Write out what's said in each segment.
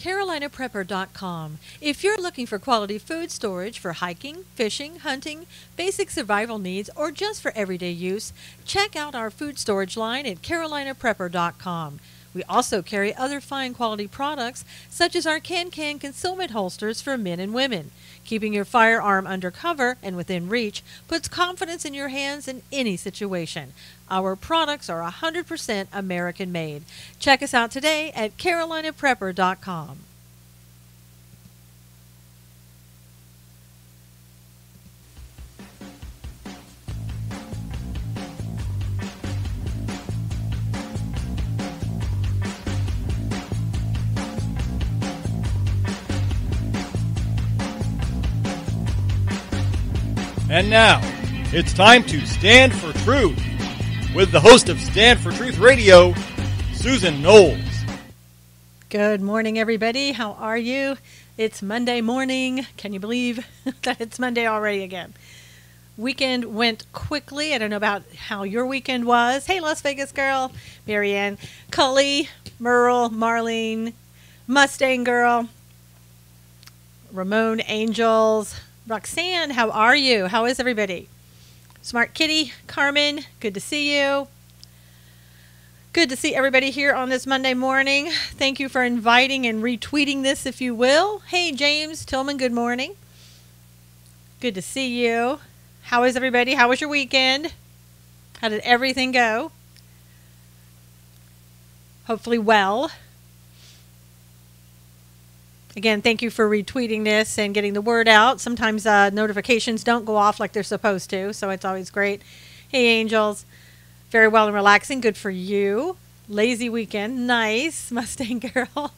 CarolinaPrepper.com. If you're looking for quality food storage for hiking, fishing, hunting, basic survival needs, or just for everyday use, check out our food storage line at CarolinaPrepper.com. We also carry other fine quality products such as our can-can concealment holsters for men and women. Keeping your firearm under cover and within reach puts confidence in your hands in any situation. Our products are 100% American made. Check us out today at CarolinaPrepper.com. And now, it's time to Stand for Truth with the host of Stand for Truth Radio, Susan Knowles. Good morning, everybody. How are you? It's Monday morning. Can you believe that it's Monday already again? Weekend went quickly. I don't know about how your weekend was. Hey, Las Vegas girl, Marianne, Cully, Merle, Marlene, Mustang girl, Ramon, Angels, Roxanne, how are you? How is everybody? Smart Kitty, Carmen, good to see you. Good to see everybody here on this Monday morning. Thank you for inviting and retweeting this, if you will. Hey, James Tillman, good morning. Good to see you. How is everybody? How was your weekend? How did everything go? Hopefully well. Again, thank you for retweeting this and getting the word out. Sometimes notifications don't go off like they're supposed to, so it's always great. Hey, Angels. Very well and relaxing. Good for you. Lazy weekend. Nice. Mustang girl.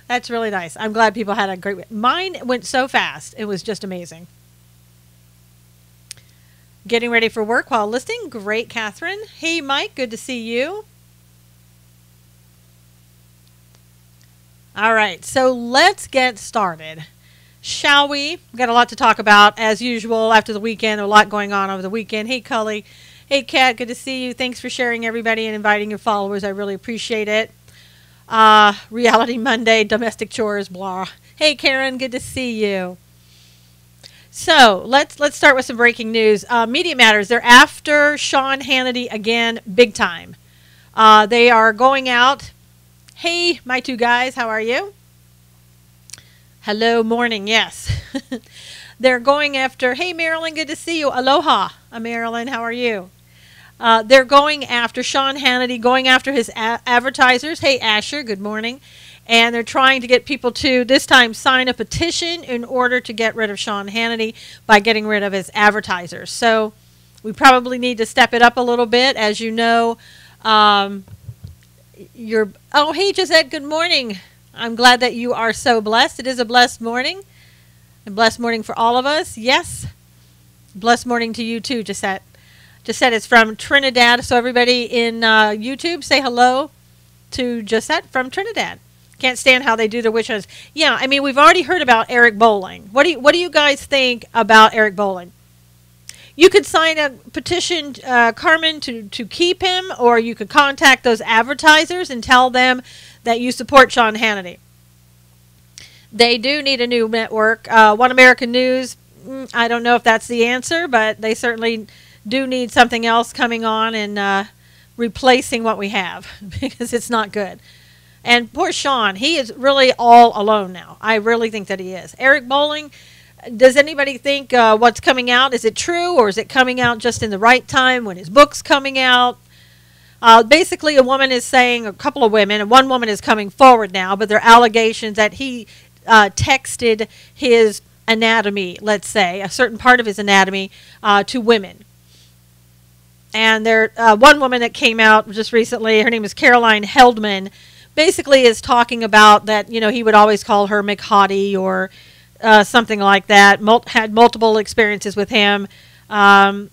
That's really nice. I'm glad people had a great week. Mine went so fast. It was just amazing. Getting ready for work while listening. Great, Catherine. Hey, Mike. Good to see you. All right, so let's get started, shall we? We've got a lot to talk about, as usual, after the weekend. A lot going on over the weekend. Hey, Cully. Hey, Kat, good to see you. Thanks for sharing, everybody, and inviting your followers. I really appreciate it. Reality Monday, domestic chores, blah. Hey, Karen, good to see you. So let's start with some breaking news. Media Matters, they're after Sean Hannity again, big time. They are going out. Hey, my two guys, how are you? Hello, morning, yes. They're going after, hey, Marilyn, good to see you. Aloha, Marilyn, how are you? They're going after Sean Hannity, going after his advertisers. Hey, Asher, good morning. And they're trying to get people to, this time, sign a petition in order to get rid of Sean Hannity by getting rid of his advertisers. So we probably need to step it up a little bit. As you know, oh, hey, Gisette, good morning. I'm glad that you are so blessed. It is a blessed morning. A blessed morning for all of us. Yes. Blessed morning to you too, Gisette. Gisette is from Trinidad. So everybody in YouTube, say hello to Gisette from Trinidad. Can't stand how they do the witch hunts. Yeah, I mean, we've already heard about Eric Bowling. What do you guys think about Eric Bowling? You could sign a petition, Carmen, to keep him, or you could contact those advertisers and tell them that you support Sean Hannity. They do need a new network. One American News, I don't know if that's the answer, but they certainly do need something else coming on and replacing what we have because it's not good. And poor Sean, he is really all alone now. I really think that he is. Eric Bowling, does anybody think what's coming out, is it true, or is it coming out just in the right time when his book's coming out? Basically, a woman is saying, a couple of women, and one woman is coming forward now, but there are allegations that he texted his anatomy, let's say, a certain part of his anatomy, to women. And there, one woman that came out just recently, her name is Caroline Heldman, basically is talking about that, you know, he would always call her McHottie or something like that, had multiple experiences with him. And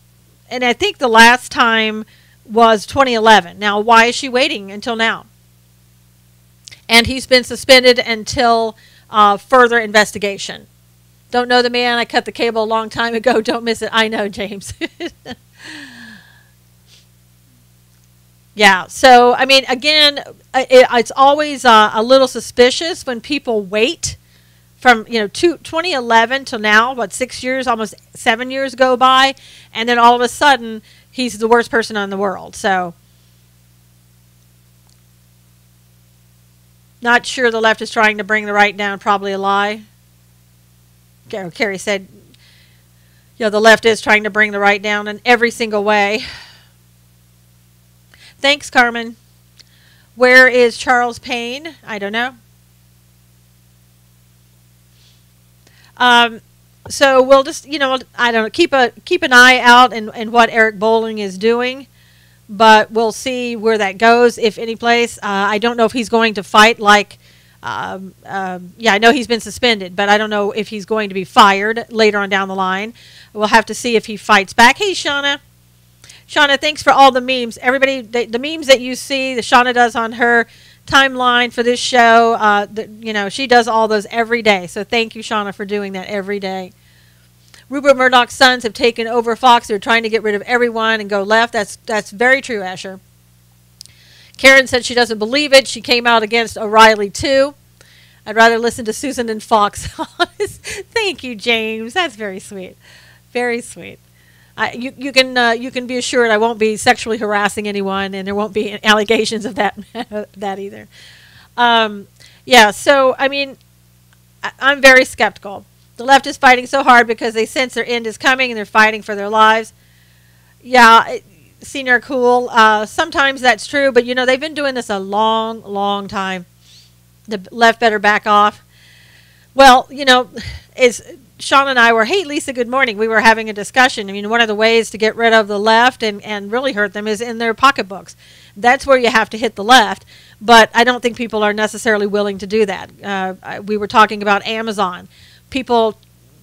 I think the last time was 2011. Now, why is she waiting until now? And he's been suspended until further investigation. Don't know the man. I cut the cable a long time ago. Don't miss it. I know, James. Yeah. So, I mean, again, it's always a little suspicious when people wait from, 2011 till now, what, 6 years, almost 7 years go by, and then all of a sudden he's the worst person in the world. So, not sure the left is trying to bring the right down. Probably a lie. Carrie said, the left is trying to bring the right down in every single way. Thanks, Carmen. Where is Charles Payne? I don't know. So we'll just, I don't know, keep an eye out in what Eric Bolling is doing, but we'll see where that goes, if any place. I don't know if he's going to fight like, I know he's been suspended, but I don't know if he's going to be fired later on down the line. We'll have to see if he fights back. Hey, Shauna. Shauna, thanks for all the memes. Everybody, the memes that you see, that Shauna does on her timeline for this show, she does all those every day. So thank you, Shauna, for doing that every day. Rupert Murdoch's sons have taken over Fox. They're trying to get rid of everyone and go left. That's very true, Asher. Karen said she doesn't believe it. She came out against O'Reilly, too. I'd rather listen to Susan than Fox. Thank you, James. That's very sweet. Very sweet. You can be assured I won't be sexually harassing anyone, and there won't be allegations of that that either. So I mean, I'm very skeptical. The left is fighting so hard because they sense their end is coming, and they're fighting for their lives. Yeah, Senior Cool. Sometimes that's true, but they've been doing this a long, long time. The left better back off. Well, Sean and I were, hey, Lisa, good morning. We were having a discussion. I mean, one of the ways to get rid of the left and really hurt them is in their pocketbooks. That's where you have to hit the left. But I don't think people are necessarily willing to do that. We were talking about Amazon. People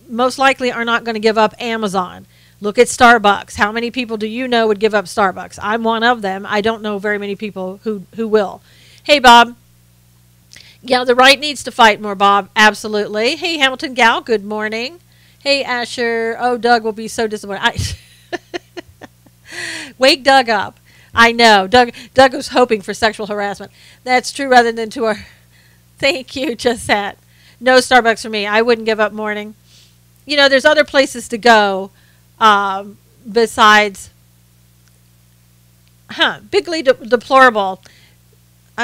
most likely are not going to give up Amazon. Look at Starbucks. How many people do you know would give up Starbucks? I'm one of them. I don't know very many people who will. Hey, Bob. Yeah, the right needs to fight more, Bob. Absolutely. Hey, Hamilton Gal, good morning. Hey, Asher. Oh, Doug will be so disappointed. Wake Doug up. I know. Doug was hoping for sexual harassment. That's true rather than to our... Thank you, just that. No Starbucks for me. I wouldn't give up morning. There's other places to go besides... Bigly deplorable.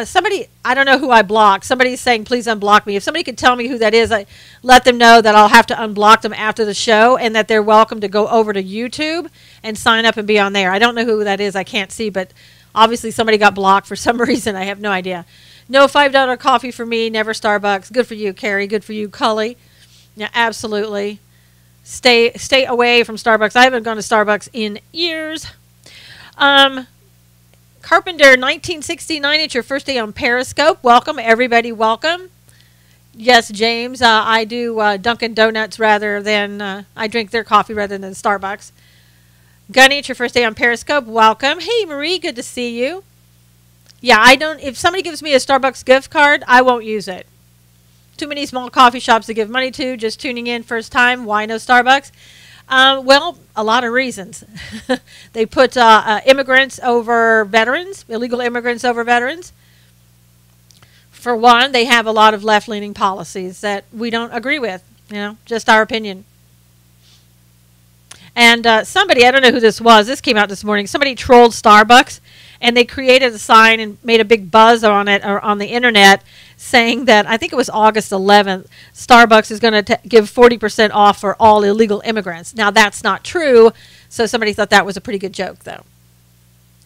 Somebody, I don't know who I blocked. Somebody's saying, please unblock me. If somebody could tell me who that is, I let them know that I'll have to unblock them after the show and that they're welcome to go over to YouTube and sign up and be on there. I don't know who that is. I can't see, but obviously somebody got blocked for some reason. I have no idea. No $5 coffee for me. Never Starbucks. Good for you, Carrie. Good for you, Cully. Yeah, absolutely. Stay away from Starbucks. I haven't gone to Starbucks in years. Carpenter, 1969, it's your first day on Periscope. Welcome, everybody, welcome. Yes, James, I do Dunkin' Donuts rather than, I drink their coffee rather than Starbucks. Gunny, it's your first day on Periscope. Welcome. Hey, Marie, good to see you. Yeah, if somebody gives me a Starbucks gift card, I won't use it. Too many small coffee shops to give money to, just tuning in first time. Why no Starbucks? Well, a lot of reasons. They put immigrants over veterans, illegal immigrants over veterans. For one, they have a lot of left-leaning policies that we don't agree with, just our opinion. And somebody, I don't know who this was, this came out this morning, somebody trolled Starbucks, and they created a sign and made a big buzz on it, or on the internet, saying that, I think it was August 11th, Starbucks is going to give 40% off for all illegal immigrants. Now, that's not true, so somebody thought that was a pretty good joke, though.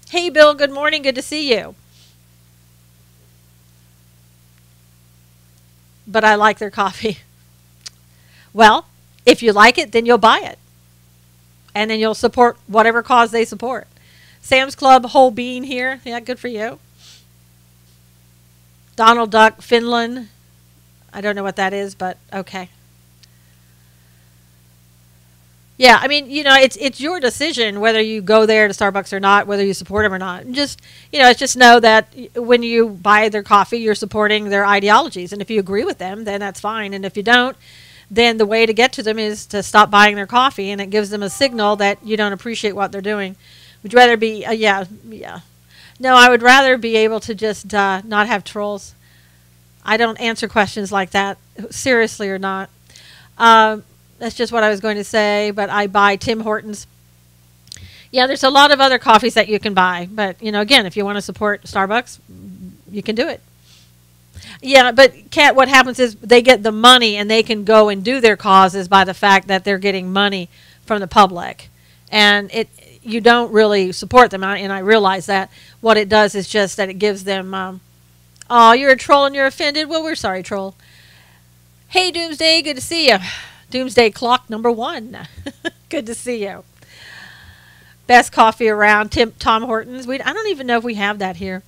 Hey, Bill, good morning. Good to see you. But I like their coffee. Well, if you like it, then you'll buy it. And then you'll support whatever cause they support. Sam's Club, whole bean here. Yeah, good for you. Donald Duck, Finland. I don't know what that is, but okay. Yeah, I mean, it's your decision whether you go there to Starbucks or not, whether you support them or not. And just, it's just know that when you buy their coffee, you're supporting their ideologies. And if you agree with them, then that's fine. And if you don't, then the way to get to them is to stop buying their coffee. And it gives them a signal that you don't appreciate what they're doing. Would you rather be, yeah. No, I would rather be able to just not have trolls. I don't answer questions like that, seriously or not. That's just what I was going to say, but I buy Tim Hortons. Yeah, there's a lot of other coffees that you can buy, but, again, if you want to support Starbucks, you can do it. Yeah, but Kat, what happens is they get the money and they can go and do their causes by the fact that they're getting money from the public. And you don't really support them, and I realize that. What it does is just that it gives them, oh, you're a troll and you're offended? Well, we're sorry, troll. Hey, Doomsday, good to see you. Doomsday Clock number 1. Good to see you. Best coffee around, Tom Hortons. I don't even know if we have that here.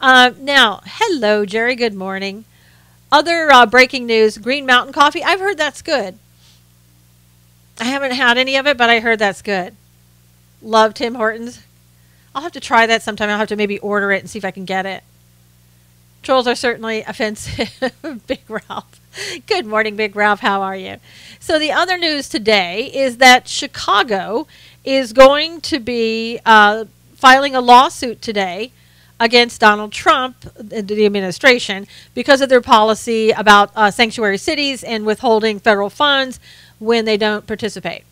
Now, hello, Jerry. Good morning. Other breaking news, Green Mountain Coffee. I've heard that's good. I haven't had any of it, but I heard that's good. Love Tim Hortons. I'll have to try that sometime. I'll have to maybe order it and see if I can get it. Trolls are certainly offensive. Big Ralph. Good morning, Big Ralph. How are you? So the other news today is that Chicago is going to be filing a lawsuit today against Donald Trump, the administration, because of their policy about sanctuary cities and withholding federal funds when they don't participate.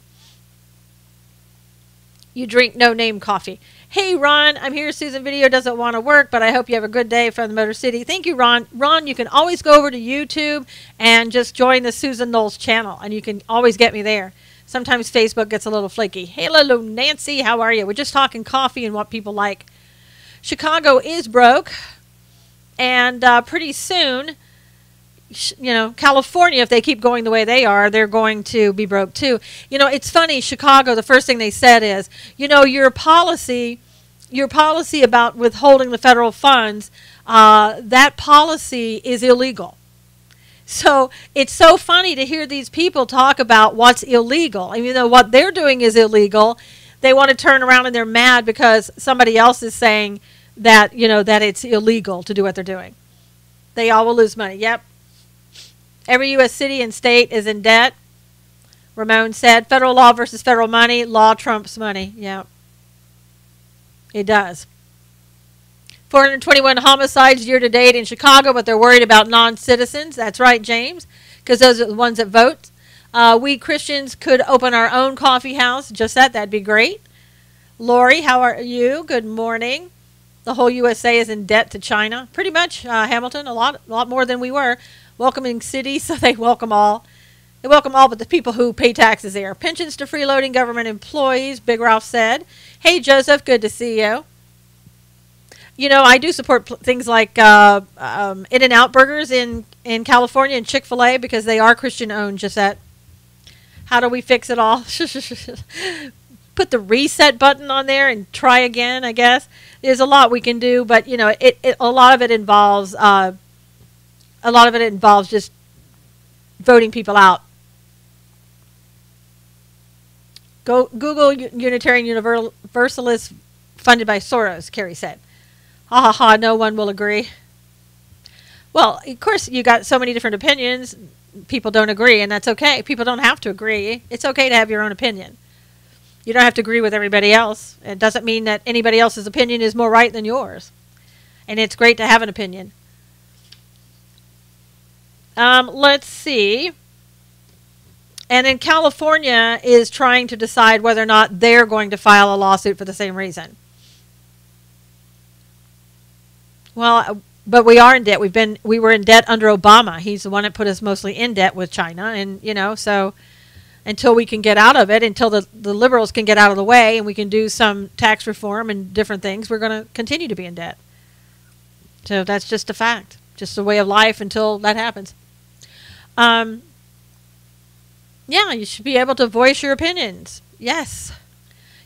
You drink no-name coffee. Hey, Ron, I'm here. Susan video doesn't want to work, but I hope you have a good day from the Motor City. Thank you, Ron. Ron, you can always go over to YouTube and just join the Susan Knowles channel, and you can always get me there. Sometimes Facebook gets a little flaky. Hey, hello, Nancy. How are you? We're just talking coffee and what people like. Chicago is broke, and pretty soon, California, if they keep going the way they are, they're going to be broke too. It's funny, Chicago, the first thing they said is, your policy about withholding the federal funds, that policy is illegal. So it's so funny to hear these people talk about what's illegal. Even though what they're doing is illegal, they want to turn around and they're mad because somebody else is saying that, that it's illegal to do what they're doing. They all will lose money. Yep. Every U.S. city and state is in debt. Ramon said, federal law versus federal money. Law trumps money. Yeah, it does. 421 homicides year to date in Chicago, but they're worried about non-citizens. That's right, James, because those are the ones that vote. We Christians could open our own coffee house. Just that'd be great. Lori, how are you? Good morning. The whole USA is in debt to China. Pretty much, Hamilton, a lot more than we were. Welcoming city, so they welcome all. They welcome all but the people who pay taxes there. Pensions to freeloading government employees, Big Ralph said. Hey, Joseph, good to see you. I do support things like In-N-Out Burgers in California and Chick-fil-A because they are Christian-owned, Gisette. How do we fix it all? Put the reset button on there and try again, I guess. There's a lot we can do, but, a lot of it involves... just voting people out. Google Unitarian Universalist funded by Soros, Carrie said. Ha ha ha, no one will agree. Well, of course, you got so many different opinions. People don't agree, and that's okay. People don't have to agree. It's okay to have your own opinion. You don't have to agree with everybody else. It doesn't mean that anybody else's opinion is more right than yours. And it's great to have an opinion. Let's see. And then California is trying to decide whether or not they're going to file a lawsuit for the same reason. Well, but we are in debt. We were in debt under Obama. He's the one that put us mostly in debt with China. And, so until we can get out of it, until the liberals can get out of the way and we can do some tax reform and different things, we're going to continue to be in debt. So that's just a fact. Just a way of life until that happens. Yeah, you should be able to voice your opinions. Yes.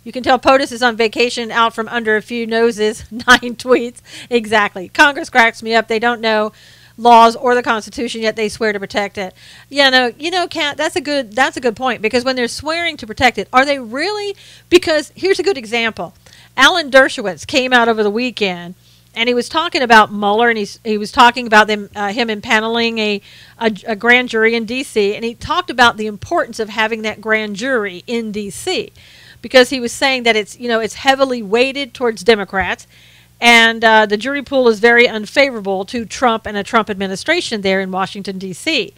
You can tell POTUS is on vacation out from under a few noses. 9 tweets. Exactly. Congress cracks me up. They don't know laws or the Constitution, yet they swear to protect it. Yeah, no, Kat, that's a good point, because when they're swearing to protect it, are they really? Because here's a good example. Alan Dershowitz came out over the weekend, and he was talking about Mueller, and he was talking about him impaneling a grand jury in D.C., and he talked about the importance of having that grand jury in D.C., because he was saying that it's heavily weighted towards Democrats, And the jury pool is very unfavorable to Trump and a Trump administration there in Washington, D.C.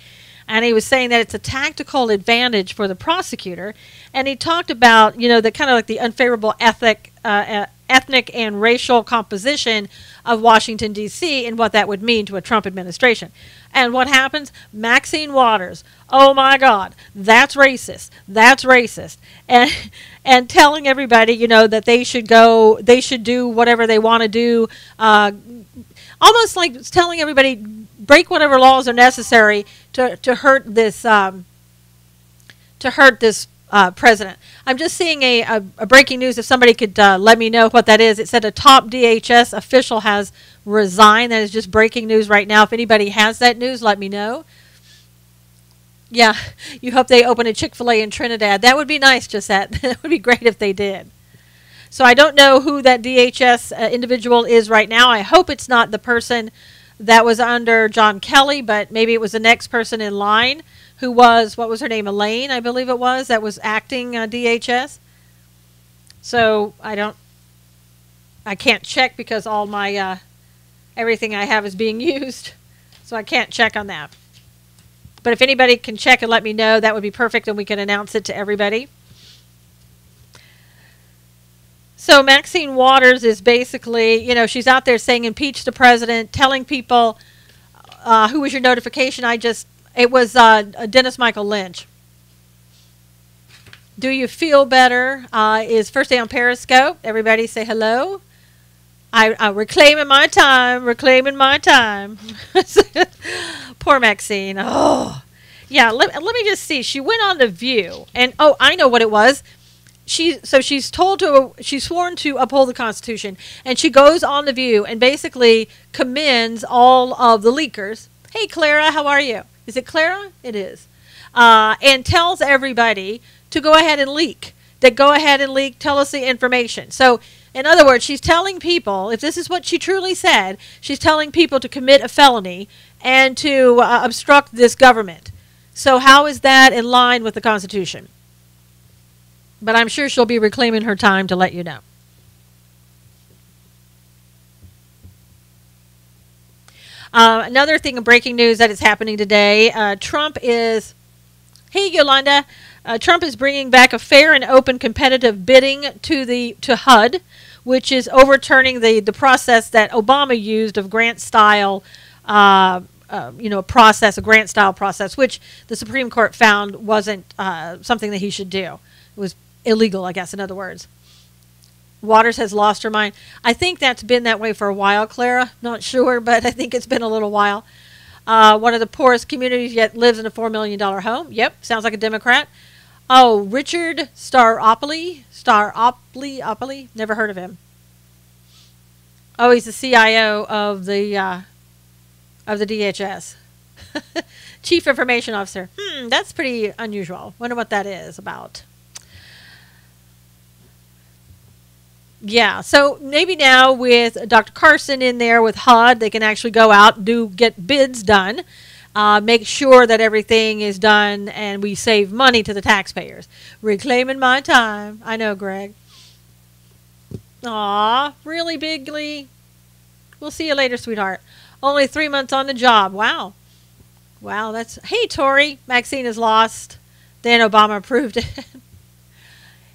And he was saying that it's a tactical advantage for the prosecutor. And he talked about, the kind of like the unfavorable ethnic and racial composition of Washington, D.C. and what that would mean to a Trump administration. And what happens? Maxine Waters, oh my God, that's racist. That's racist. And telling everybody, that they should do whatever they want to do, almost like telling everybody, break whatever laws are necessary to hurt this president. I'm just seeing a breaking news. If somebody could let me know what that is. It said a top DHS official has resigned. That is just breaking news right now. If anybody has that news, let me know. Yeah, you hope they open a Chick-fil-A in Trinidad. That would be nice, Josette. That would be great if they did. So I don't know who that DHS individual is right now. I hope it's not the person that was under John Kelly, but maybe it was the next person in line who was, what was her name, Elaine, I believe it was, that was acting DHS. So I can't check because all my, everything I have is being used. So I can't check on that. But if anybody can check and let me know, that would be perfect, and we can announce it to everybody. So Maxine Waters is basically, she's out there saying impeach the president, telling people, who was your notification? It was Dennis Michael Lynch. Do you feel better? Is first day on Periscope. Everybody say hello. I'm reclaiming my time, Poor Maxine. Oh, yeah. Let me just see. She went on The View, and I know what it was. She's sworn to uphold the Constitution, and she goes on The View and basically commends all of the leakers. Hey, Clara, how are you? Is it Clara? It is. And tells everybody to go ahead and leak. Tell us the information. So, in other words, she's telling people, if this is what she truly said, she's telling people to commit a felony and to obstruct this government. So how is that in line with the Constitution? But I'm sure she'll be reclaiming her time to let you know. Another thing of breaking news that is happening today, Trump is, hey Yolanda, Trump is bringing back a fair and open competitive bidding to HUD, which is overturning the process that Obama used of grant-style, a grant-style process, which the Supreme Court found wasn't something that he should do. It was illegal, I guess, in other words. Waters has lost her mind. I think that's been that way for a while, Clara. Not sure, but I think it's been a little while. One of the poorest communities yet lives in a $4 million home. Yep, sounds like a Democrat. Oh, Richard Staropoli, never heard of him. Oh, he's the CIO of the DHS. Chief Information Officer. That's pretty unusual. Wonder what that is about. Yeah, so maybe now with Dr. Carson in there with HUD, they can actually go out, get bids done, make sure that everything is done, and we save money to the taxpayers. Reclaiming my time. I know, Greg. Aw, really, Bigley? We'll see you later, sweetheart. Only 3 months on the job. Wow. Wow, that's... Hey, Tori. Maxine is lost. Then Obama approved it.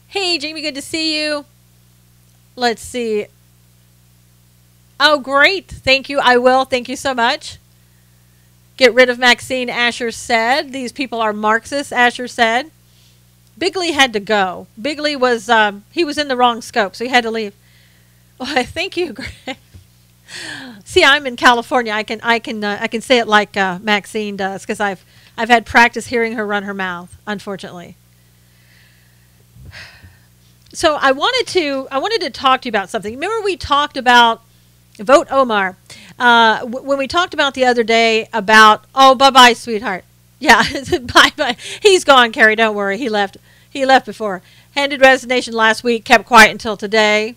Hey, Jamie, good to see you. Let's see. Oh, great. Thank you. I will. Thank you so much. Get rid of Maxine, Asher said. These people are Marxists, Asher said. Bigley had to go. Bigley was, he was in the wrong scope, so he had to leave. Well, thank you, Greg. See, I'm in California. I can say it like Maxine does, because I've had practice hearing her run her mouth, unfortunately. So I wanted to talk to you about something. Remember we talked about Vote Omar. When we talked about the other day about, oh, bye-bye, sweetheart. Yeah, bye-bye. He's gone, Carrie. Don't worry. He left before. Handed resignation last week, kept quiet until today.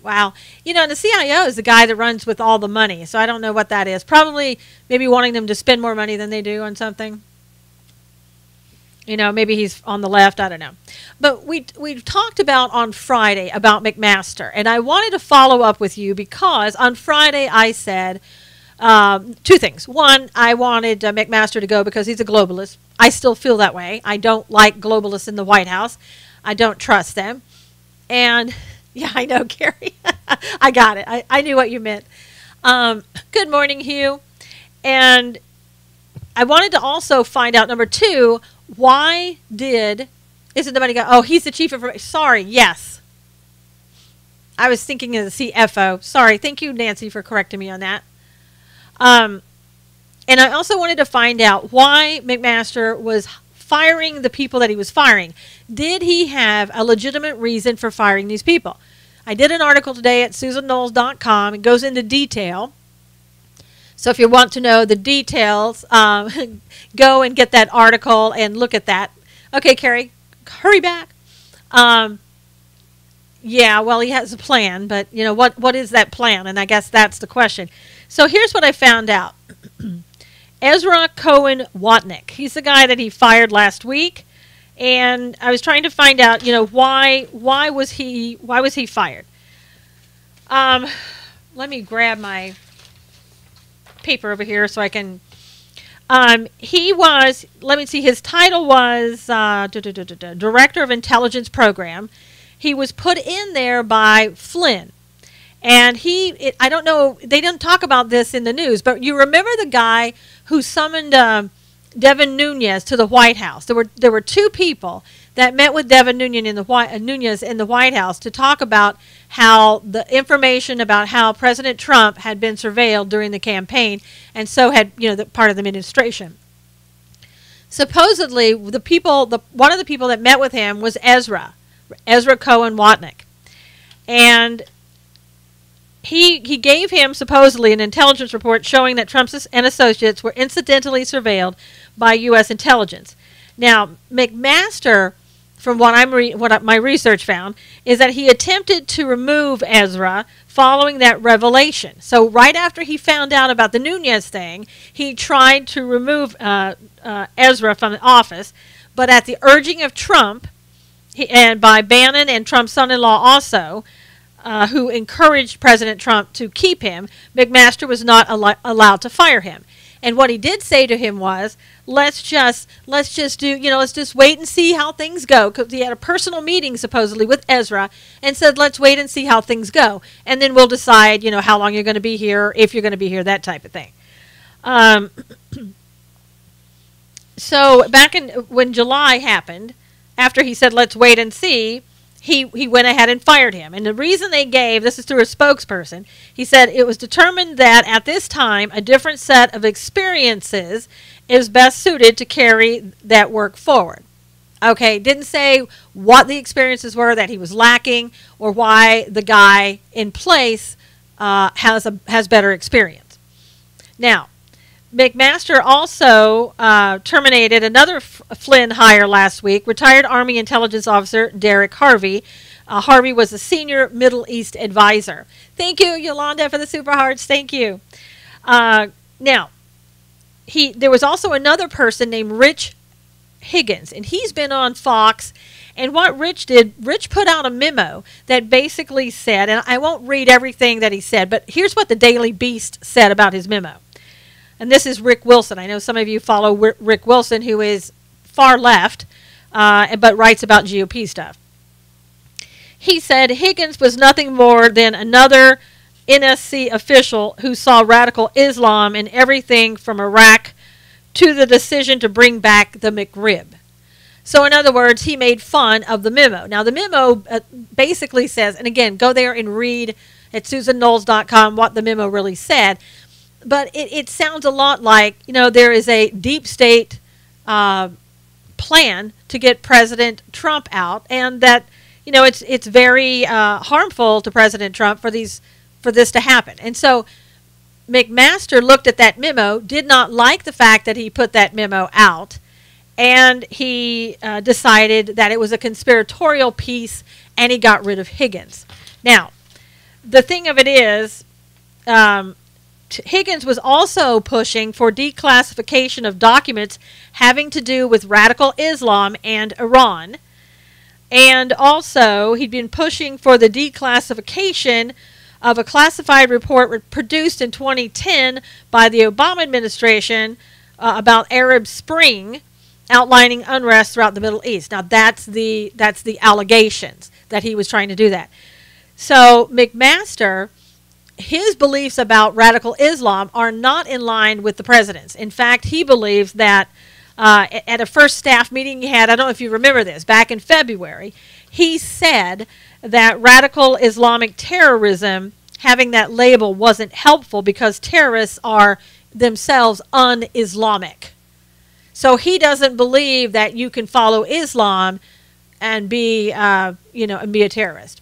Wow. You know, the CIO is the guy that runs with all the money, so I don't know what that is. Probably maybe wanting them to spend more money than they do on something. You know, maybe he's on the left. I don't know. But we talked about on Friday about McMaster, and I wanted to follow up with you because on Friday I said two things. One, I wanted McMaster to go because he's a globalist. I still feel that way. I don't like globalists in the White House. I don't trust them. And yeah, I know, Gary. I got it. I knew what you meant. Good morning, Hugh. And I wanted to also find out, number two, why isn't the money go? Oh, he's the chief of, sorry, yes. I was thinking of the CFO. Sorry, thank you, Nancy, for correcting me on that. And I also wanted to find out why McMaster was firing the people that he was firing. Did he have a legitimate reason for firing these people? I did an article today at SusanKnowles.com. It goes into detail. So if you want to know the details, go and get that article and look at that. Okay, Carrie, hurry back. Yeah, well, he has a plan, but you know what is that plan? And I guess that's the question. So here's what I found out. Ezra Cohen Watnick. He's the guy that he fired last week, and I was trying to find out, you know, why was he fired? Let me grab my paper over here so I can. He was, let me see, his title was Director of Intelligence Program. He was put in there by Flynn. And I don't know, they didn't talk about this in the news, but you remember the guy who summoned Devin Nunes to the White House. There were two people that met with Devin Nunes in the White House to talk about how the information about how President Trump had been surveilled during the campaign, and so had, you know, the part of the administration. Supposedly, one of the people that met with him was Ezra Cohen Watnick, and he gave him supposedly an intelligence report showing that Trump and associates were incidentally surveilled by U.S. intelligence. Now, McMaster, from what my research found, is that he attempted to remove Ezra following that revelation. So right after he found out about the Nunes thing, he tried to remove Ezra from the office, but at the urging of Trump, and by Bannon and Trump's son-in-law also, who encouraged President Trump to keep him, McMaster was not allowed to fire him. And what he did say to him was, let's just wait and see how things go. Because he had a personal meeting supposedly with Ezra and said, let's wait and see how things go. And then we'll decide, you know, how long you're going to be here, if you're going to be here, that type of thing. So back when July happened, after he said, let's wait and see, he went ahead and fired him. And the reason they gave, this is through a spokesperson, he said it was determined that at this time a different set of experiences is best suited to carry that work forward. Okay, didn't say what the experiences were that he was lacking or why the guy in place has better experience. Now, McMaster also terminated another Flynn hire last week, retired Army intelligence officer Derek Harvey. Harvey was a senior Middle East advisor. Thank you, Yolanda, for the super hearts. Thank you. Now, there was also another person named Rich Higgins, and he's been on Fox. And what Rich did, Rich put out a memo that basically said, and I won't read everything that he said, but here's what the Daily Beast said about his memo. And this is Rick Wilson. I know some of you follow Rick Wilson, who is far left, but writes about GOP stuff. He said Higgins was nothing more than another NSC official who saw radical Islam in everything from Iraq to the decision to bring back the McRib. So in other words, he made fun of the memo. Now the memo basically says, and again, go there and read at SusanKnowles.com what the memo really said. But it sounds a lot like, you know, there is a deep state plan to get President Trump out, and that, you know, it's very harmful to President Trump for this to happen. And so McMaster looked at that memo, did not like the fact that he put that memo out, and he decided that it was a conspiratorial piece, and he got rid of Higgins. Now, the thing of it is, Higgins was also pushing for declassification of documents having to do with radical Islam and Iran. And also, he'd been pushing for the declassification of a classified report produced in 2010 by the Obama administration about Arab Spring, outlining unrest throughout the Middle East. Now, that's the allegations that he was trying to do that. So, McMaster, his beliefs about radical Islam are not in line with the president's. In fact, he believes that at a first staff meeting he had, I don't know if you remember this, back in February, he said that radical Islamic terrorism, having that label, wasn't helpful because terrorists are themselves un-Islamic. So he doesn't believe that you can follow Islam and be, and be a terrorist.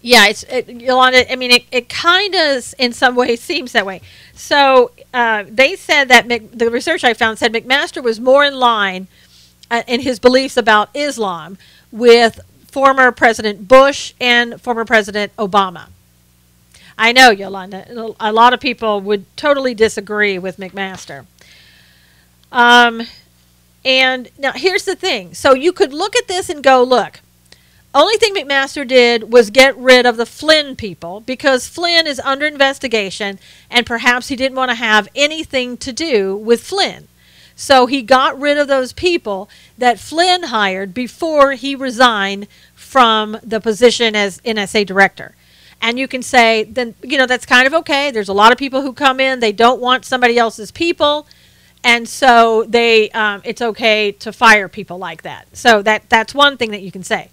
Yeah, Yolanda, I mean, it kind of, in some ways, seems that way. So they said that the research I found said McMaster was more in line in his beliefs about Islam with former President Bush and former President Obama. I know, Yolanda, a lot of people would totally disagree with McMaster. And now here's the thing. So you could look at this and go, look, only thing McMaster did was get rid of the Flynn people because Flynn is under investigation and perhaps he didn't want to have anything to do with Flynn. So he got rid of those people that Flynn hired before he resigned from the position as NSA director. And you can say, then, that's kind of okay. There's a lot of people who come in, they don't want somebody else's people. And so it's okay to fire people like that. So that's one thing that you can say.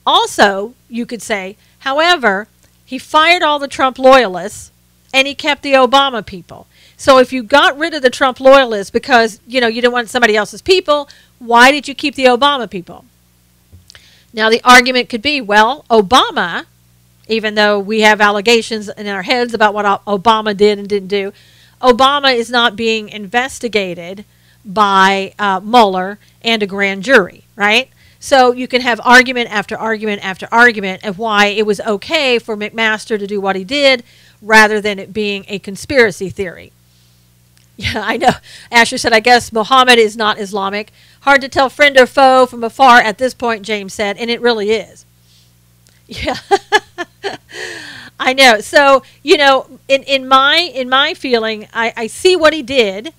Also, you could say, however, he fired all the Trump loyalists and he kept the Obama people. So if you got rid of the Trump loyalists because, you didn't want somebody else's people, why did you keep the Obama people? Now, the argument could be, well, Obama, even though we have allegations in our heads about what Obama did and didn't do, Obama is not being investigated by Mueller and a grand jury, right? So you can have argument after argument after argument of why it was okay for McMaster to do what he did rather than it being a conspiracy theory. Yeah, I know. Asher said, I guess Muhammad is not Islamic. Hard to tell friend or foe from afar at this point, James said, and it really is. Yeah. I know. So, in my feeling, I see what he did.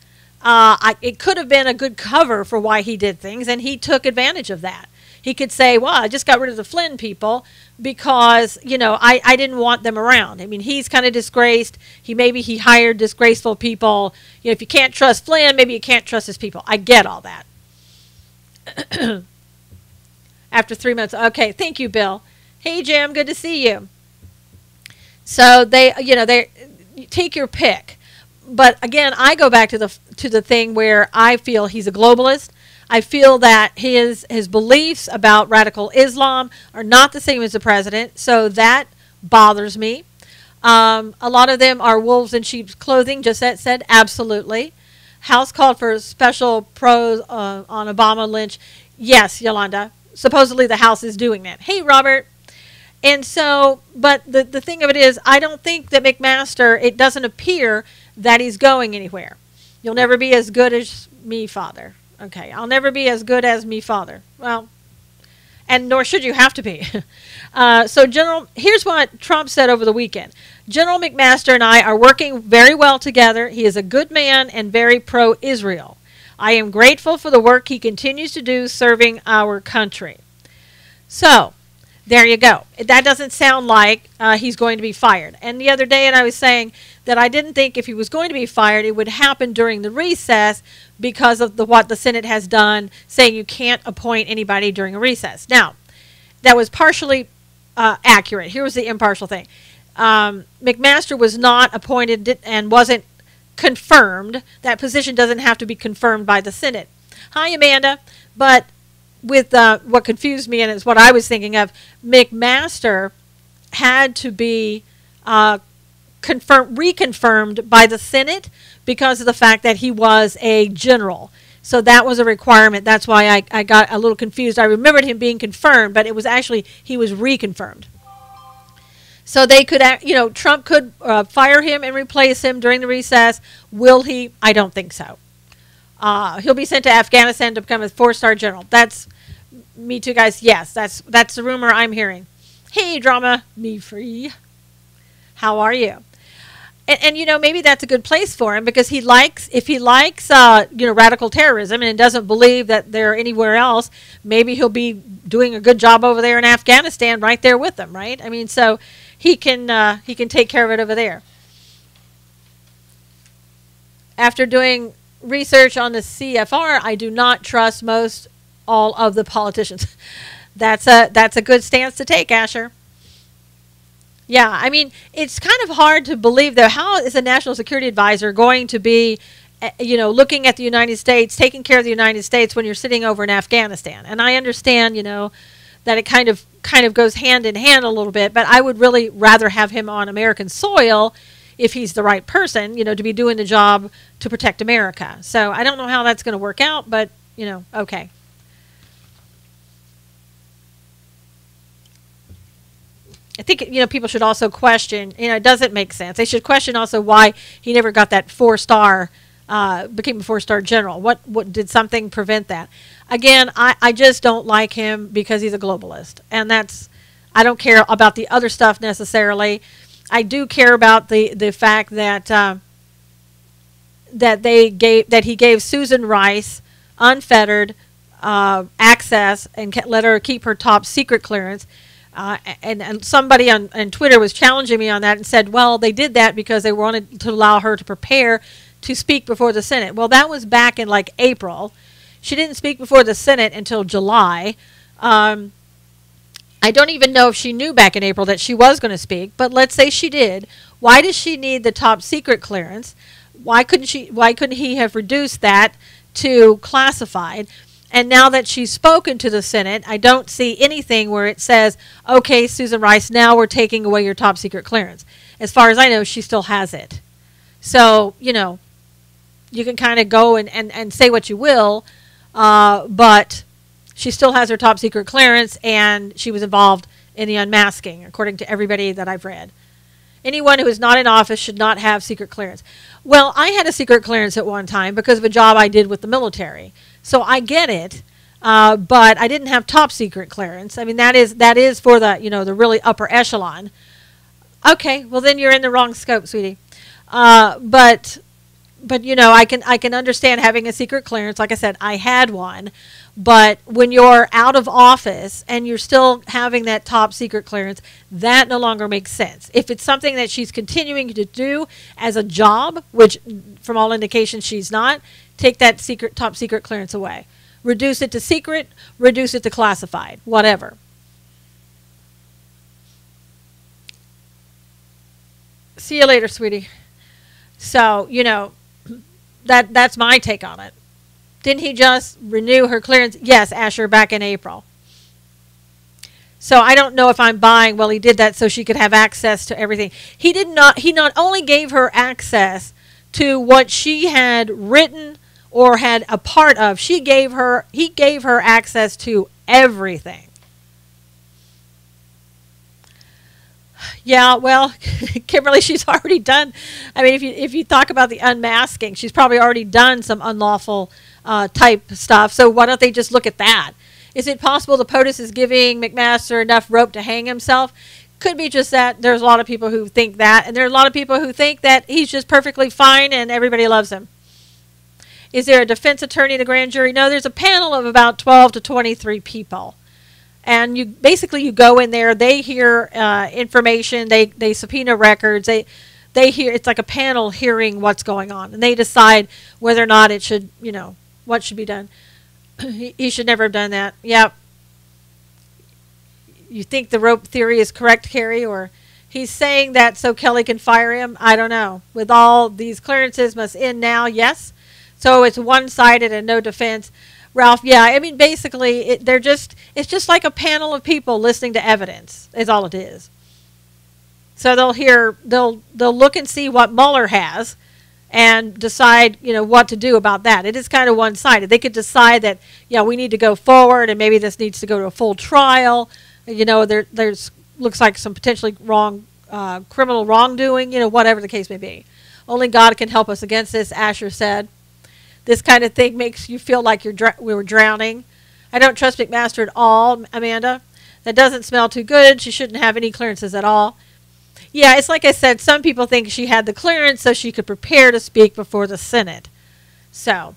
It could have been a good cover for why he did things, and he took advantage of that. He could say, well, I just got rid of the Flynn people because, I didn't want them around. I mean, he's kind of disgraced. Maybe he hired disgraceful people. If you can't trust Flynn, maybe you can't trust his people. I get all that. After 3 months. Okay, thank you, Bill. Hey, Jim, good to see you. So they take your pick. But again, I go back to the thing where I feel he's a globalist. I feel that his beliefs about radical Islam are not the same as the president, so that bothers me. A lot of them are wolves in sheep's clothing. Josette said, absolutely. House called for special pros on Obama lynch. Yes, Yolanda. Supposedly the House is doing that. Hey, Robert. And so, but the thing of it is, I don't think that McMaster, it doesn't appear that he's going anywhere. You'll never be as good as me, Father. Okay, I'll never be as good as me, Father. Well, and nor should you have to be. Here's what Trump said over the weekend. General McMaster and I are working very well together. He is a good man and very pro-Israel. I am grateful for the work he continues to do serving our country. So, there you go. That doesn't sound like he's going to be fired. And the other day, and I was saying that I didn't think if he was going to be fired, it would happen during the recess because of what the Senate has done, saying you can't appoint anybody during a recess. Now, that was partially accurate. Here was the impartial thing. McMaster was not appointed and wasn't confirmed. That position doesn't have to be confirmed by the Senate. Hi, Amanda. But with what confused me, and it's what I was thinking of, McMaster had to be reconfirmed by the Senate because of the fact that he was a general. So that was a requirement. That's why I got a little confused. I remembered him being confirmed, but it was actually he was reconfirmed. So they could, Trump could fire him and replace him during the recess. Will he? I don't think so. He'll be sent to Afghanistan to become a 4-star general. That's me too, guys. Yes, that's the rumor I'm hearing. Hey, drama, me free. How are you? And maybe that's a good place for him because if he likes radical terrorism and doesn't believe that they're anywhere else, maybe he'll be doing a good job over there in Afghanistan, right there with them, right? I mean, so he can take care of it over there. After doing research on the CFR, I do not trust all of the politicians. That's a good stance to take, Asher. Yeah, I mean, it's kind of hard to believe, though, how is a national security advisor going to be, looking at the United States, taking care of the United States when you're sitting over in Afghanistan? And I understand, that it kind of goes hand in hand a little bit, but I would really rather have him on American soil if he's the right person, to be doing the job to protect America. So I don't know how that's going to work out, but, okay. I think, people should also question, it doesn't make sense. They should question also why he never got that 4-star, became a 4-star general. What did something prevent that? Again, I just don't like him because he's a globalist. And I don't care about the other stuff necessarily. I do care about the fact that he gave Susan Rice unfettered access and let her keep her top secret clearance. And somebody on Twitter was challenging me on that and said, well, they did that because they wanted to allow her to prepare to speak before the Senate. Well, that was back in April. She didn't speak before the Senate until July. I don't even know if she knew back in April that she was going to speak, but let's say she did. Why does she need the top secret clearance? Why couldn't he have reduced that to classified? And now that she's spoken to the Senate, I don't see anything where it says, okay, Susan Rice, now we're taking away your top secret clearance. As far as I know, she still has it. So, you can kind of go and say what you will, but she still has her top secret clearance, and she was involved in the unmasking, according to everybody that I've read. Anyone who is not in office should not have secret clearance. Well, I had a secret clearance at one time because of a job I did with the military. So I get it, but I didn't have top secret clearance. I mean, that is for the the really upper echelon. Okay, well then you're in the wrong scope, sweetie. But I can understand having a secret clearance. Like I said, I had one, but when you're out of office and you're still having that top secret clearance, that no longer makes sense. If it's something that she's continuing to do as a job, which from all indications she's not, take that top secret clearance away. Reduce it to secret, reduce it to classified, whatever. See you later, sweetie. So, that's my take on it. Didn't he just renew her clearance? Yes, Asher, back in April. So I don't know if I'm buying, well, he did that so she could have access to everything. He not only gave her access to what she had written or had a part of, he gave her access to everything. Yeah, well, Kimberly, she's already done. I mean, if you talk about the unmasking, she's probably already done some unlawful type stuff. So why don't they just look at that? Is it possible the POTUS is giving McMaster enough rope to hang himself? Could be just that. There's a lot of people who think that, and there are a lot of people who think that he's just perfectly fine and everybody loves him. Is there a defense attorney in the grand jury? No, there's a panel of about 12 to 23 people. And you go in there, they hear information, they subpoena records, they hear, it's like a panel hearing what's going on, and they decide whether or not it should, what should be done. He should never have done that. Yep. You think the rope theory is correct, Carrie? Or he's saying that so Kelly can fire him? I don't know. With all these clearances must end now, yes. So it's one-sided and no defense. Ralph, yeah, I mean, basically, it's just like a panel of people listening to evidence, is all it is. So they'll look and see what Mueller has and decide, what to do about that. It is kind of one-sided. They could decide that, yeah, we need to go forward and maybe this needs to go to a full trial. There's looks like some potentially wrong criminal wrongdoing, whatever the case may be. Only God can help us against this, Asher said. This kind of thing makes you feel like we were drowning. I don't trust McMaster at all, Amanda. That doesn't smell too good. She shouldn't have any clearances at all. Yeah, it's like I said, some people think she had the clearance so she could prepare to speak before the Senate. So,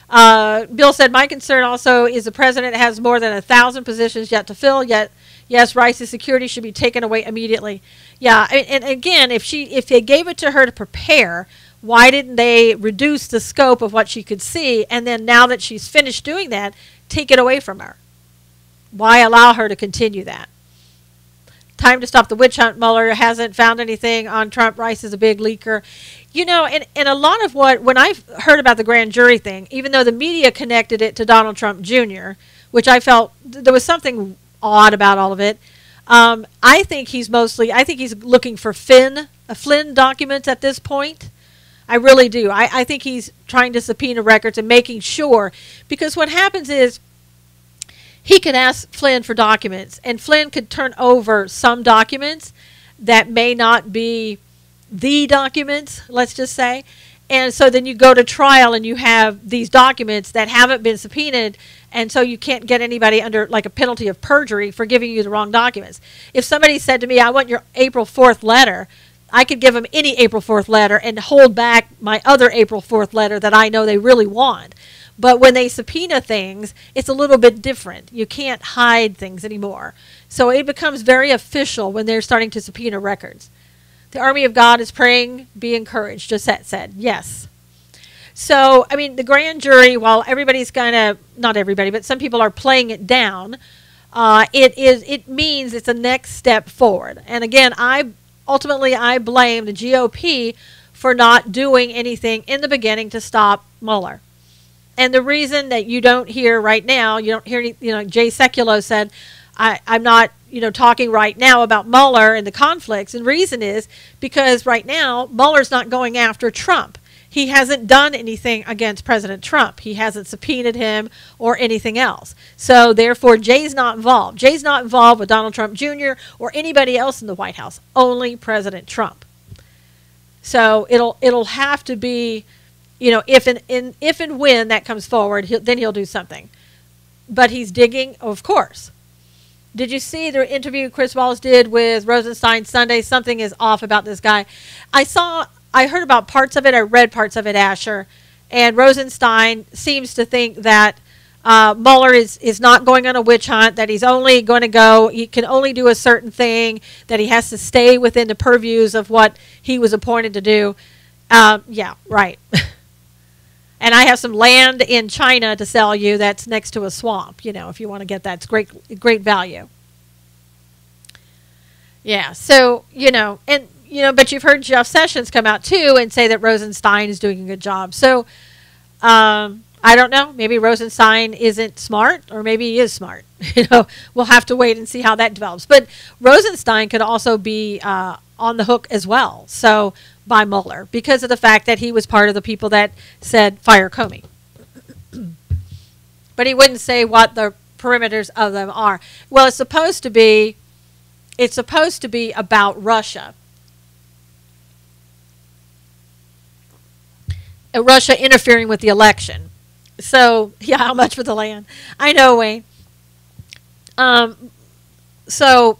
Bill said, my concern also is the president has more than 1,000 positions yet to fill, yet, yes, Rice's security should be taken away immediately. Yeah, and again, if they gave it to her to prepare, why didn't they reduce the scope of what she could see, and then now that she's finished doing that, take it away from her? Why allow her to continue that? Time to stop the witch hunt. Mueller hasn't found anything on Trump. Rice is a big leaker. And a lot of when I heard about the grand jury thing, even though the media connected it to Donald Trump Jr., which I felt there was something odd about all of it, I think he's looking for Flynn documents at this point. I really do. I think he's trying to subpoena records and making sure, because what happens is, he could ask Flynn for documents, and Flynn could turn over some documents that may not be the documents, let's just say. And so then you go to trial and you have these documents that haven't been subpoenaed, and so you can't get anybody under like a penalty of perjury for giving you the wrong documents. If somebody said to me, I want your April 4th letter, I could give them any April 4th letter and hold back my other April 4th letter that I know they really want. But when they subpoena things, it's a little bit different. You can't hide things anymore. So it becomes very official when they're starting to subpoena records. The army of God is praying, be encouraged, Josette said. Yes. So, I mean, the grand jury, while everybody's not everybody, but some people are playing it down, it means it's a next step forward. And again, ultimately I blame the GOP for not doing anything in the beginning to stop Mueller. And the reason that you don't hear right now, you don't hear any, Jay Sekulow said, I'm not, talking right now about Mueller and the conflicts. And the reason is because right now, Mueller's not going after Trump. He hasn't done anything against President Trump. He hasn't subpoenaed him or anything else. So therefore, Jay's not involved. Jay's not involved with Donald Trump Jr. or anybody else in the White House. Only President Trump. So it'll have to be, if and when that comes forward, then he'll do something. But he's digging, of course. Did you see the interview Chris Wallace did with Rosenstein Sunday? Something is off about this guy. I heard about parts of it. I read parts of it, Asher. And Rosenstein seems to think that Mueller is not going on a witch hunt, that he's only going to go, he can only do a certain thing, that he has to stay within the purviews of what he was appointed to do. Yeah, right. And I have some land in China to sell you that's next to a swamp, if you want to get that. It's great value. Yeah, so, but you've heard Jeff Sessions come out too and say that Rosenstein is doing a good job. So, I don't know. Maybe Rosenstein isn't smart, or maybe he is smart. We'll have to wait and see how that develops. But Rosenstein could also be on the hook as well. So, by Mueller, because of the fact that he was part of the people that said fire Comey. But he wouldn't say what the perimeters of them are. Well, it's supposed to be about Russia. Russia interfering with the election. So, yeah, how much for the land? I know, Wayne. So,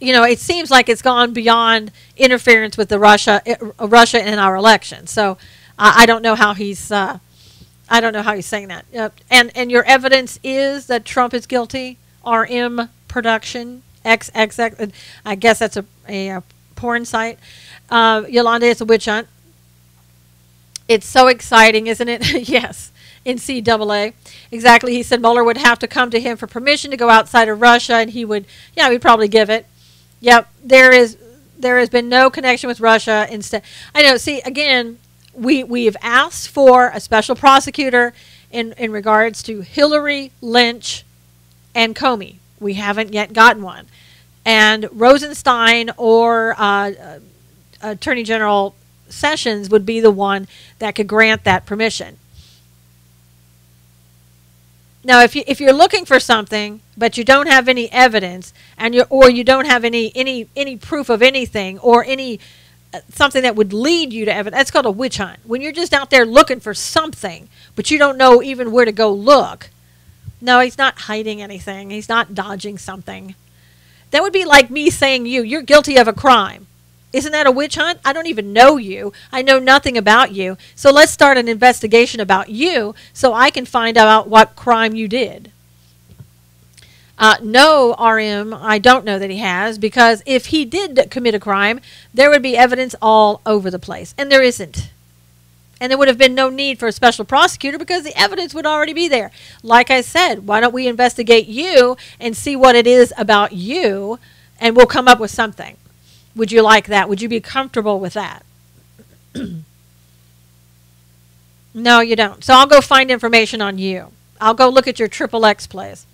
it seems like it's gone beyond interference with the Russia in our election. So, I don't know how he's saying that. And your evidence is that Trump is guilty. RM Production XXX. I guess that's a porn site. Yolanda, it's a witch hunt. It's so exciting, isn't it? Yes. NCAA. Exactly. He said Mueller would have to come to him for permission to go outside of Russia, and he'd probably give it. Yep. There has been no connection with Russia. Instead, I know. See, again, we've asked for a special prosecutor in regards to Hillary, Lynch, and Comey. We haven't yet gotten one. And Rosenstein or Attorney General Sessions would be the one that could grant that permission. Now, if you're looking for something, but you don't have any evidence, and you don't have any proof of anything, or any something that would lead you to evidence, that's called a witch hunt. When you're just out there looking for something, but you don't know even where to go look. No, he's not hiding anything. He's not dodging something. That would be like me saying you're guilty of a crime. Isn't that a witch hunt? I don't even know you. I know nothing about you. So let's start an investigation about you so I can find out what crime you did. No, RM, I don't know that he has, because if he did commit a crime, there would be evidence all over the place. And there isn't. And there would have been no need for a special prosecutor because the evidence would already be there. Like I said, why don't we investigate you and see what it is about you, and we'll come up with something. Would you like that? Would you be comfortable with that? No, you don't. So I'll go find information on you. I'll go look at your XXX plays.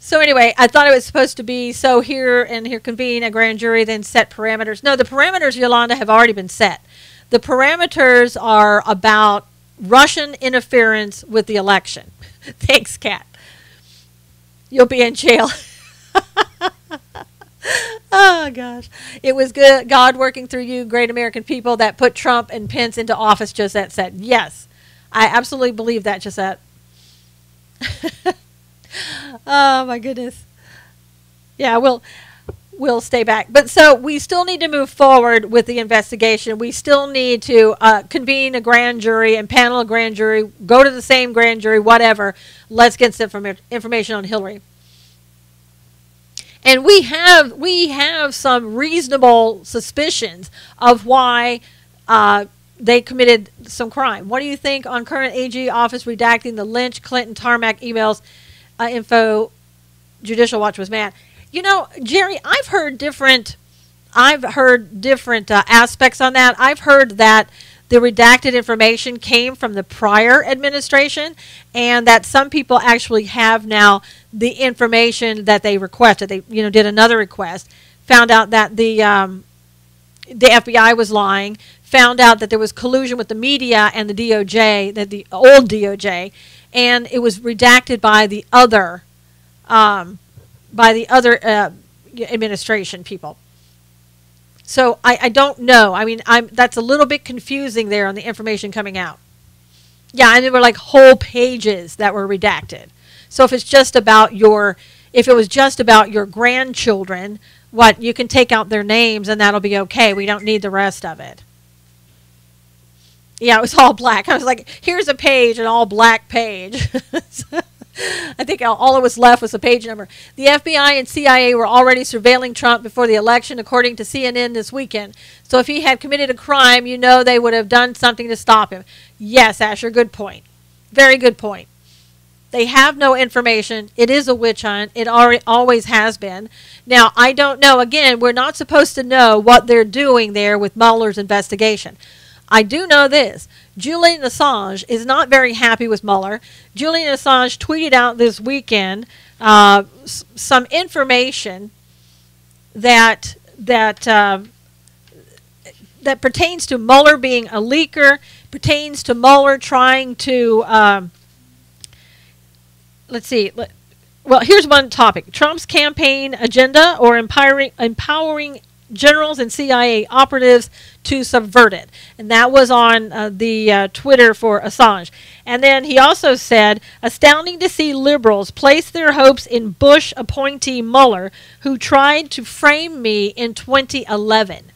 So anyway, I thought it was supposed to be here convene a grand jury, then set parameters. No, the parameters, Yolanda, have already been set. The parameters are about Russian interference with the election. Thanks, Kat. You'll be in jail. Oh, gosh. It was good, God working through you, great American people, that put Trump and Pence into office, Josette said. Yes, I absolutely believe that, Josette. Oh, my goodness. Yeah, we'll stay back. But so we still need to move forward with the investigation. We still need to convene a grand jury and panel a grand jury, go to the same grand jury, whatever. Let's get some information on Hillary. And we have some reasonable suspicions of why they committed some crime. What do you think on current AG office redacting the Lynch, Clinton, Tarmac emails? Info, Judicial Watch was mad. You know, Jerry, I've heard different aspects on that. I've heard that the redacted information came from the prior administration, and that some people actually have now the information that they requested. They, did another request, found out that the FBI was lying, found out that there was collusion with the media and the DOJ, that the old DOJ, and it was redacted by the other administration people. So I don't know. I mean, that's a little bit confusing there on the information coming out. Yeah, and there were like whole pages that were redacted. So if it was just about your grandchildren, you can take out their names and that'll be okay. We don't need the rest of it. Yeah, it was all black. I was like, here's a page, an all black page. I think all that was left was the page number. The FBI and CIA were already surveilling Trump before the election, according to CNN this weekend. So if he had committed a crime, they would have done something to stop him. Yes, Asher, good point. Very good point. They have no information. It is a witch hunt. It always has been. Now, I don't know. Again, we're not supposed to know what they're doing there with Mueller's investigation. I do know this. Julian Assange is not very happy with Mueller. Julian Assange tweeted out this weekend some information that pertains to Mueller being a leaker, pertains to Mueller trying to, let's see. Well, here's one topic. Trump's campaign agenda or empowering generals and CIA operatives to subvert it. And that was on the Twitter for Assange. And then he also said, astounding to see liberals place their hopes in Bush appointee Mueller, who tried to frame me in 2011.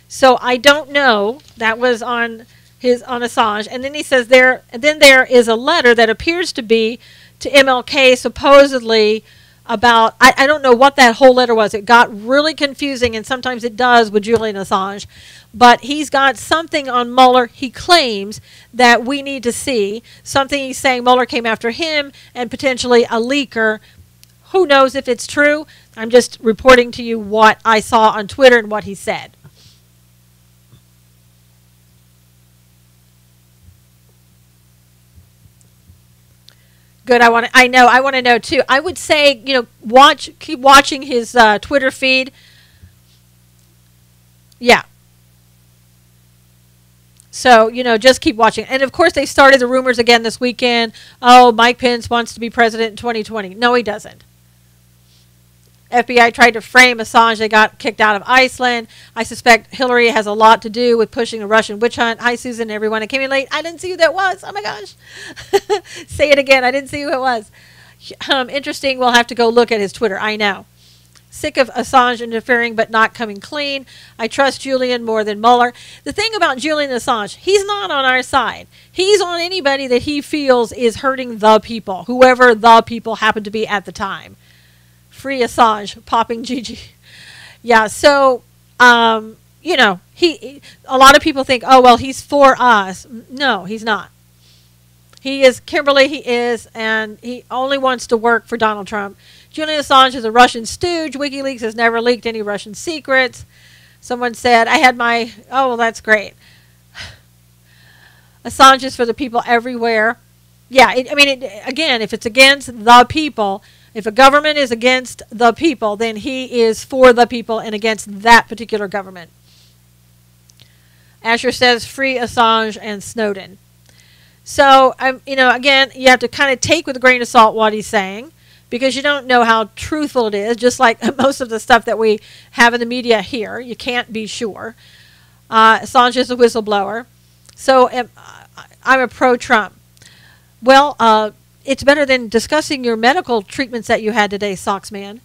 So I don't know. That was on Assange. And then he says there is a letter that appears to be to MLK supposedly about, I don't know what that whole letter was. It got really confusing, and sometimes it does with Julian Assange. But he's got something on Mueller he claims that we need to see. Something he's saying Mueller came after him and potentially a leaker. Who knows if it's true? I'm just reporting to you what I saw on Twitter and what he said. Good. I want to know too. I would say, keep watching his Twitter feed. Yeah. So, just keep watching. And, of course, they started the rumors again this weekend. Oh, Mike Pence wants to be president in 2020. No, he doesn't. FBI tried to frame Assange. They got kicked out of Iceland. I suspect Hillary has a lot to do with pushing the Russian witch hunt. Hi, Susan, everyone. I came in late. I didn't see who that was. Oh, my gosh. Say it again. I didn't see who it was. Interesting. We'll have to go look at his Twitter. I know. Sick of Assange interfering but not coming clean. I trust Julian more than Mueller. The thing about Julian Assange, he's not on our side. He's on anybody that he feels is hurting the people, whoever the people happen to be at the time. Free Assange, popping Gigi. Yeah, so, a lot of people think, oh, well, he's for us. No, he's not. He is, Kimberly, he is, and he only wants to work for Donald Trump. Julian Assange is a Russian stooge. WikiLeaks has never leaked any Russian secrets. Someone said, oh, well, that's great. Assange is for the people everywhere. Yeah, again, if it's against the people, if a government is against the people, then he is for the people and against that particular government. Asher says, free Assange and Snowden. So, again, you have to kind of take with a grain of salt what he's saying, because you don't know how truthful it is, just like most of the stuff that we have in the media here. You can't be sure. Assange is a whistleblower. So I'm a pro-Trump. Well, it's better than discussing your medical treatments that you had today, Socksman.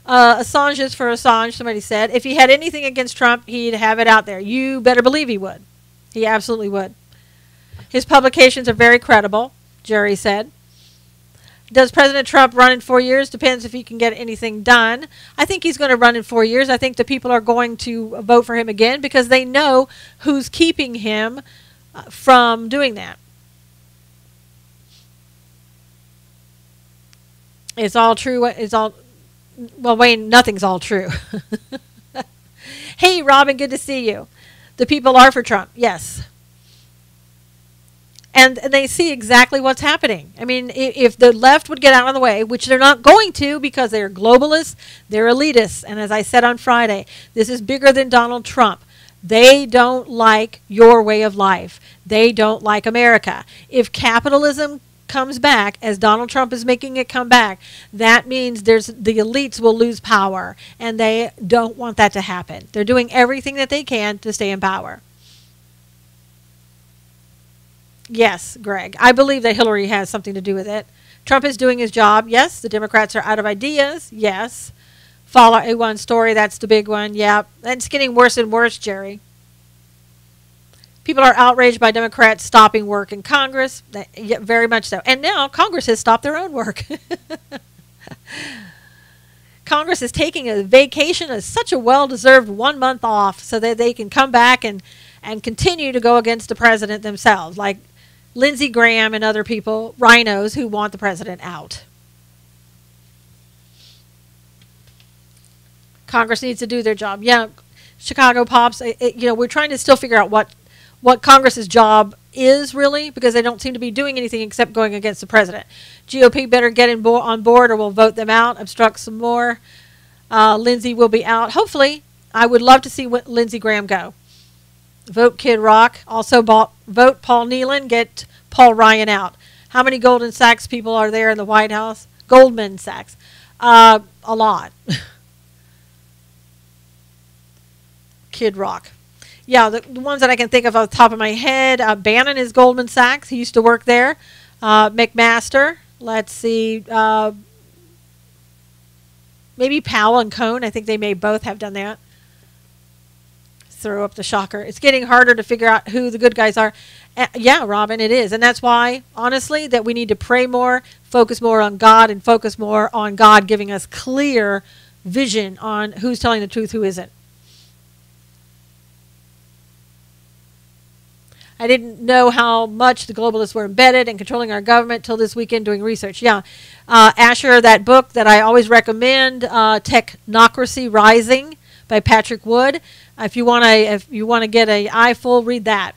Assange is for Assange, somebody said. If he had anything against Trump, he'd have it out there. You better believe he would. He absolutely would. His publications are very credible, Jerry said. Does President Trump run in 4 years? Depends if he can get anything done. I think he's going to run in 4 years. I think the people are going to vote for him again because they know who's keeping him from doing that. It's all true. Well, Wayne, nothing's all true. Hey, Robin, good to see you. The people are for Trump. Yes. And they see exactly what's happening. I mean, if the left would get out of the way, which they're not going to because they're globalists, they're elitists. And as I said on Friday, this is bigger than Donald Trump. They don't like your way of life. They don't like America. If capitalism comes back, as Donald Trump is making it come back, that means the elites will lose power. And they don't want that to happen. They're doing everything that they can to stay in power. Yes, Greg. I believe that Hillary has something to do with it. Trump is doing his job. Yes. The Democrats are out of ideas. Yes. Fallout A1 story. That's the big one. Yeah. It's getting worse and worse, Jerry. People are outraged by Democrats stopping work in Congress. Yeah, very much so. And now Congress has stopped their own work. Congress is taking a vacation, such a well-deserved 1 month off so that they can come back and continue to go against the president themselves, like Lindsey Graham and other people, rhinos who want the president out. Congress needs to do their job. Yeah, Chicago Pops, we're trying to still figure out what Congress's job is really, because they don't seem to be doing anything except going against the president. GOP better get on board or we'll vote them out, obstruct some more. Lindsey will be out. Hopefully, I would love to see Lindsey Graham go. Vote Kid Rock. Also vote Paul Nealon. Get Paul Ryan out. How many Goldman Sachs people are there in the White House? Goldman Sachs. A lot. Kid Rock. Yeah, the ones that I can think of off the top of my head. Bannon is Goldman Sachs. He used to work there. McMaster. Let's see. Maybe Powell and Cohn. I think they may both have done that. Throw up the shocker. It's getting harder to figure out who the good guys are. Yeah, Robin, it is. And that's why, honestly, that we need to pray more, focus more on God, and focus more on God giving us clear vision on who's telling the truth, who isn't. I didn't know how much the globalists were embedded in controlling our government till this weekend doing research. Yeah. Asher, that book that I always recommend, Technocracy Rising by Patrick Wood. If you want to get an eye full, read that.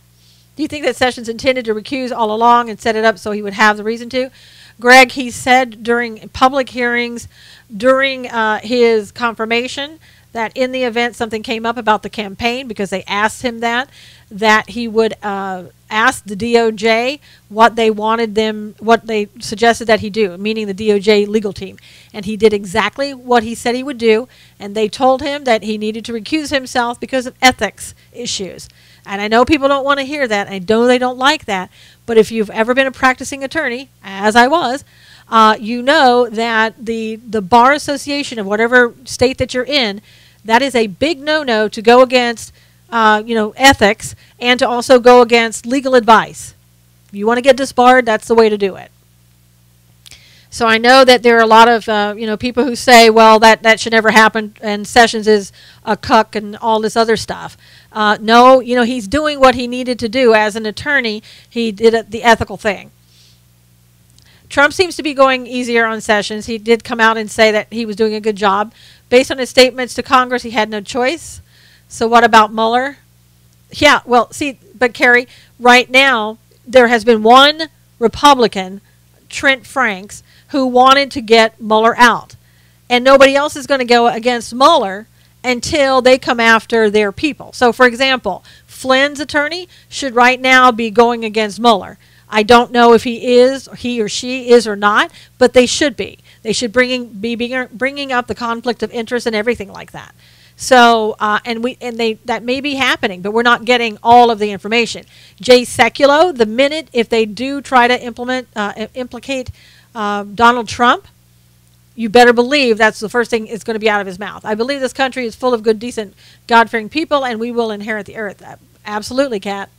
Do you think that Sessions intended to recuse all along and set it up so he would have the reason to? Greg, he said during public hearings, during his confirmation, that in the event something came up about the campaign, because they asked him that he would ask the DOJ what they suggested that he do, meaning the DOJ legal team. And he did exactly what he said he would do, and they told him that he needed to recuse himself because of ethics issues. And I know people don't want to hear that. I know they don't like that. But if you've ever been a practicing attorney, as I was, you know that the Bar Association of whatever state that you're in, that is a big no-no to go against, ethics, and to also go against legal advice. If you want to get disbarred, that's the way to do it. So I know that there are a lot of people who say, well, that should never happen, and Sessions is a cuck and all this other stuff. No, he's doing what he needed to do as an attorney. He did the ethical thing. Trump seems to be going easier on Sessions. He did come out and say that he was doing a good job. Based on his statements to Congress, he had no choice. So what about Mueller? Yeah, well, see, but Carrie, right now, there has been one Republican, Trent Franks, who wanted to get Mueller out. And nobody else is going to go against Mueller until they come after their people. So, for example, Flynn's attorney should right now be going against Mueller. I don't know if he or she is or not, but they should be. They should be bringing up the conflict of interest and everything like that. So, that may be happening, but we're not getting all of the information. Jay Sekulow, the minute if they do try to implicate Donald Trump, you better believe that's the first thing is going to be out of his mouth. I believe this country is full of good, decent, God-fearing people, and we will inherit the earth. Absolutely, Kat.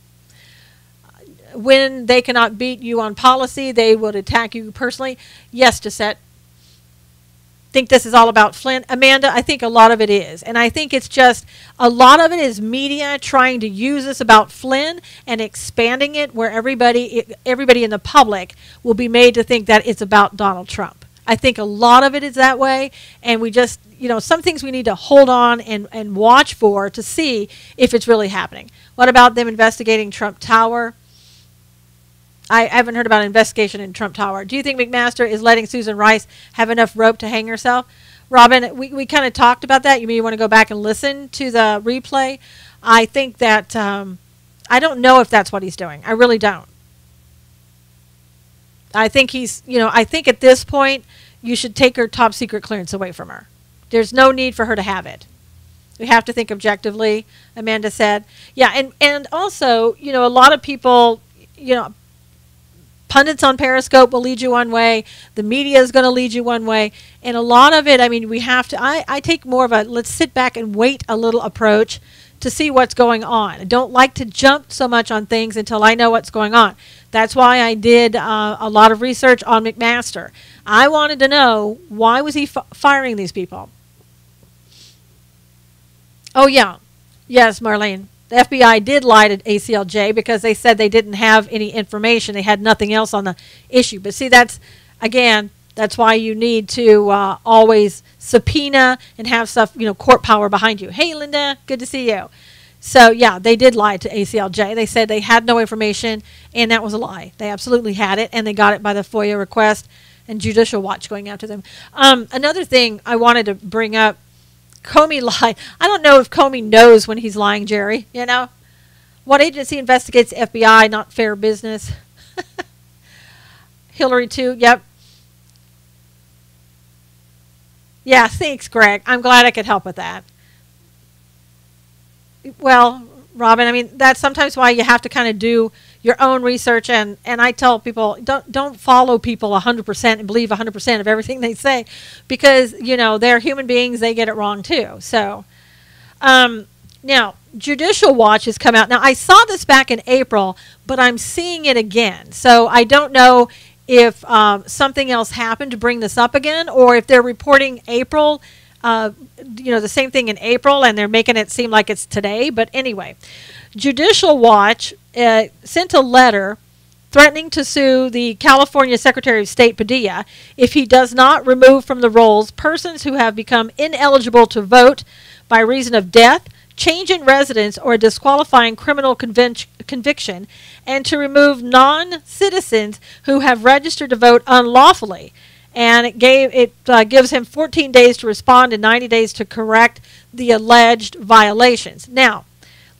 When they cannot beat you on policy, they would attack you personally. Yes, Gisette. Think this is all about Flynn. Amanda, I think a lot of it is. And I think it's just a lot of it is media trying to use this about Flynn and expanding it where everybody in the public will be made to think that it's about Donald Trump. I think a lot of it is that way. And we just, some things we need to hold on and watch for to see if it's really happening. What about them investigating Trump Tower? I haven't heard about an investigation in Trump Tower. Do you think McMaster is letting Susan Rice have enough rope to hang herself? Robin, we kind of talked about that. You mean you want to go back and listen to the replay? I think that, I don't know if that's what he's doing. I really don't. I think I think at this point, you should take her top secret clearance away from her. There's no need for her to have it. We have to think objectively, Amanda said. Yeah, and also, a lot of people, pundits on Periscope will lead you one way. The media is going to lead you one way. And a lot of it, we have to, I take more of a let's sit back and wait a little approach to see what's going on. I don't like to jump so much on things until I know what's going on. That's why I did a lot of research on McMaster. I wanted to know, why was he firing these people? Oh, yeah. Yes, Marlene. The FBI did lie to ACLJ because they said they didn't have any information. They had nothing else on the issue. But see, that's why you need to always subpoena and have stuff, court power behind you. Hey, Linda, good to see you. So, yeah, they did lie to ACLJ. They said they had no information, and that was a lie. They absolutely had it, and they got it by the FOIA request and Judicial Watch going after them. Another thing I wanted to bring up, Comey lied. I don't know if Comey knows when he's lying, Jerry. What agency investigates the FBI? Not fair business. Hillary too. Yep. Yeah, thanks, Greg. I'm glad I could help with that. Well, Robin, that's sometimes why you have to kind of do your own research, and I tell people, don't follow people 100% and believe 100% of everything they say, because they're human beings, they get it wrong too. So now Judicial Watch has come out. Now I saw this back in April, but I'm seeing it again, so I don't know if something else happened to bring this up again, or if they're reporting April, the same thing in April, and they're making it seem like it's today. But anyway, Judicial Watch sent a letter threatening to sue the California Secretary of State Padilla if he does not remove from the rolls persons who have become ineligible to vote by reason of death, change in residence, or a disqualifying criminal conviction, and to remove non-citizens who have registered to vote unlawfully. and it gives him 14 days to respond and 90 days to correct the alleged violations. Now,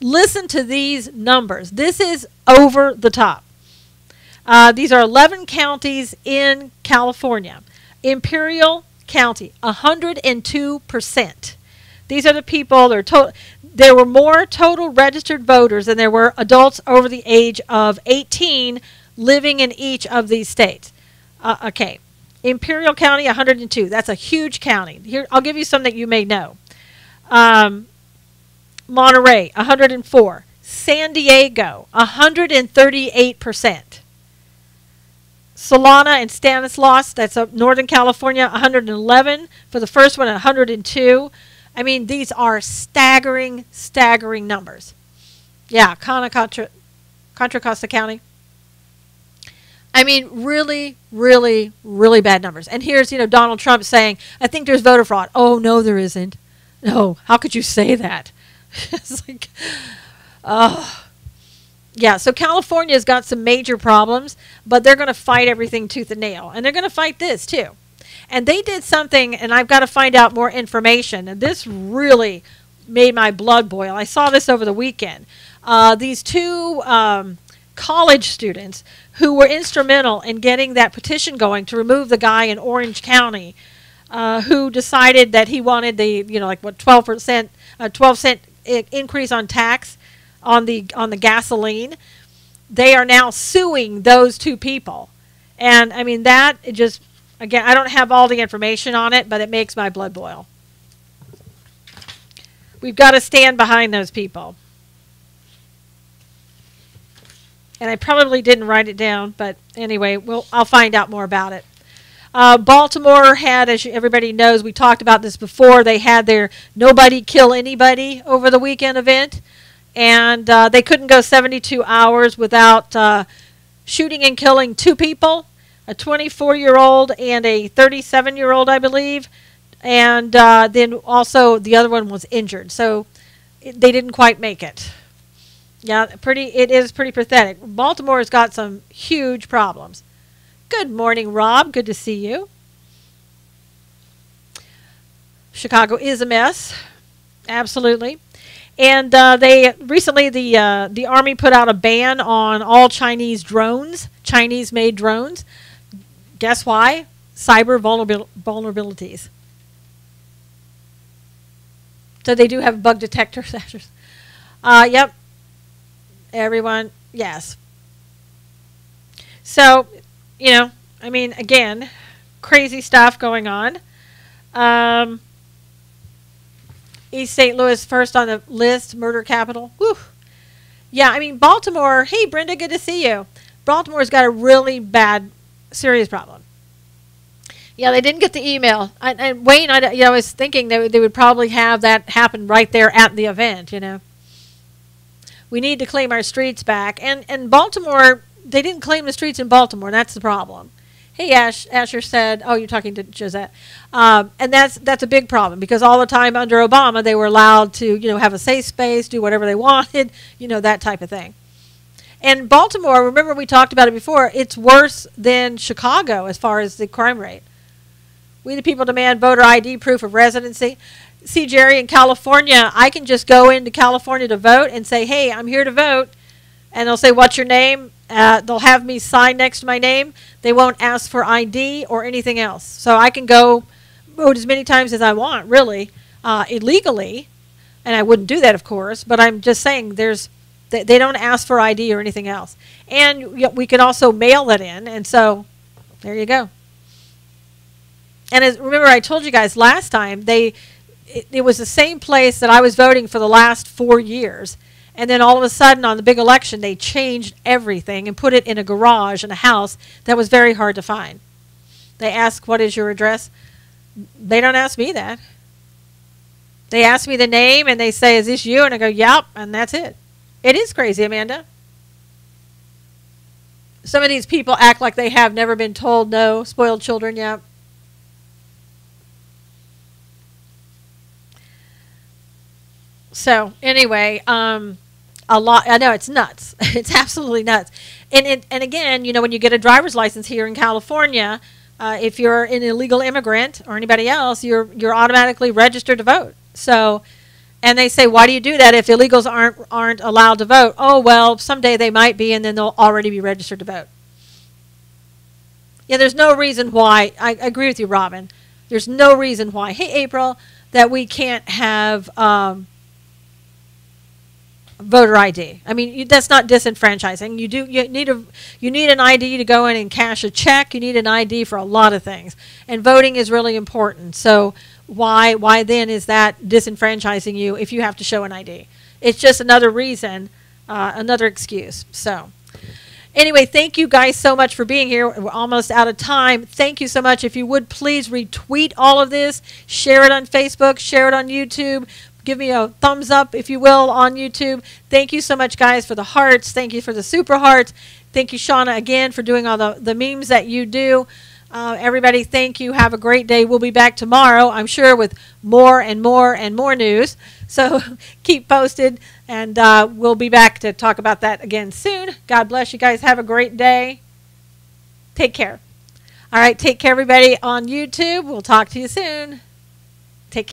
listen to these numbers. This is over the top. These are 11 counties in California. Imperial County, 102%. These are the people. There were more total registered voters than there were adults over the age of 18 living in each of these states. Okay. Imperial County, 102. That's a huge county. Here, I'll give you some that you may know. Monterey, 104. San Diego, 138%. Solana and Stanislaus, that's up Northern California, 111. For the first one, 102. I mean, these are staggering, staggering numbers. Yeah, Contra Costa County. I mean, really, really, really bad numbers. And here's, Donald Trump saying, I think there's voter fraud. Oh, no, there isn't. No, how could you say that? It's like, oh. Yeah, so California's got some major problems, but they're going to fight everything tooth and nail. And they're going to fight this, too. And they did something, and I've got to find out more information. And this really made my blood boil. I saw this over the weekend. These two college students who were instrumental in getting that petition going to remove the guy in Orange County who decided that he wanted the, 12%, 12-cent increase on tax on the gasoline. They are now suing those two people. And I mean, that just, again, I don't have all the information on it, but it makes my blood boil. We've got to stand behind those people. And I probably didn't write it down, but anyway, I'll find out more about it. Baltimore had, as everybody knows, we talked about this before, they had their Nobody Kill Anybody over the weekend event. And they couldn't go 72 hours without shooting and killing two people, a 24-year-old and a 37-year-old, I believe. And then also the other one was injured. So they didn't quite make it. Yeah, it is pretty pathetic. Baltimore's got some huge problems. Good morning, Rob. Good to see you. Chicago is a mess. Absolutely. And they recently, the Army put out a ban on all Chinese drones, Chinese-made drones. Guess why? Cyber vulnerabilities. So they do have bug detectors. Yep. Everyone, yes. So, I mean, again, crazy stuff going on. East St. Louis first on the list, murder capital. Whew. Yeah, I mean, Baltimore, hey, Brenda, good to see you. Baltimore's got a really bad, serious problem. Yeah, they didn't get the email. And Wayne, I was thinking they would probably have that happen right there at the event, We need to claim our streets back. And Baltimore, they didn't claim the streets in Baltimore. That's the problem. Hey, Asher said, oh, you're talking to Josette. And that's a big problem because all the time under Obama, they were allowed to, have a safe space, do whatever they wanted, that type of thing. And Baltimore, remember we talked about it before, it's worse than Chicago as far as the crime rate. We the people demand voter ID proof of residency. See, Jerry, in California, I can just go into California to vote and say, hey, I'm here to vote. And they'll say, what's your name? They'll have me sign next to my name. They won't ask for ID or anything else. So I can go vote as many times as I want, really, illegally. And I wouldn't do that, of course. But I'm just saying they don't ask for ID or anything else. And we can also mail that in. And so there you go. And remember, I told you guys last time, it was the same place that I was voting for the last 4 years. And then all of a sudden on the big election, they changed everything and put it in a garage in a house that was very hard to find. They ask, what is your address? They don't ask me that. They ask me the name and they say, is this you? And I go, yep, and that's it. It is crazy, Amanda. Some of these people act like they have never been told no, spoiled children, yep. So anyway, a lot. I know it's nuts. It's absolutely nuts. And again, when you get a driver's license here in California, if you're an illegal immigrant or anybody else, you're automatically registered to vote. So, and they say, why do you do that if illegals aren't allowed to vote? Oh, well, someday they might be, and then they'll already be registered to vote. Yeah, there's no reason why. I agree with you, Robin. There's no reason why. Hey, April, that we can't have voter ID. I mean, that's not disenfranchising. You need an ID to go in and cash a check. You need an ID for a lot of things, and voting is really important. So why then is that disenfranchising you if you have to show an ID? It's just another reason, another excuse. So anyway, thank you guys so much for being here. We're almost out of time. Thank you so much. If you would please retweet all of this, share it on Facebook, share it on YouTube. Give me a thumbs up, if you will, on YouTube. Thank you so much, guys, for the hearts. Thank you for the super hearts. Thank you, Shauna, again, for doing all the memes that you do. Everybody, thank you. Have a great day. We'll be back tomorrow, I'm sure, with more and more and more news. So keep posted, and we'll be back to talk about that again soon. God bless you guys. Have a great day. Take care. All right, take care, everybody, on YouTube. We'll talk to you soon. Take care.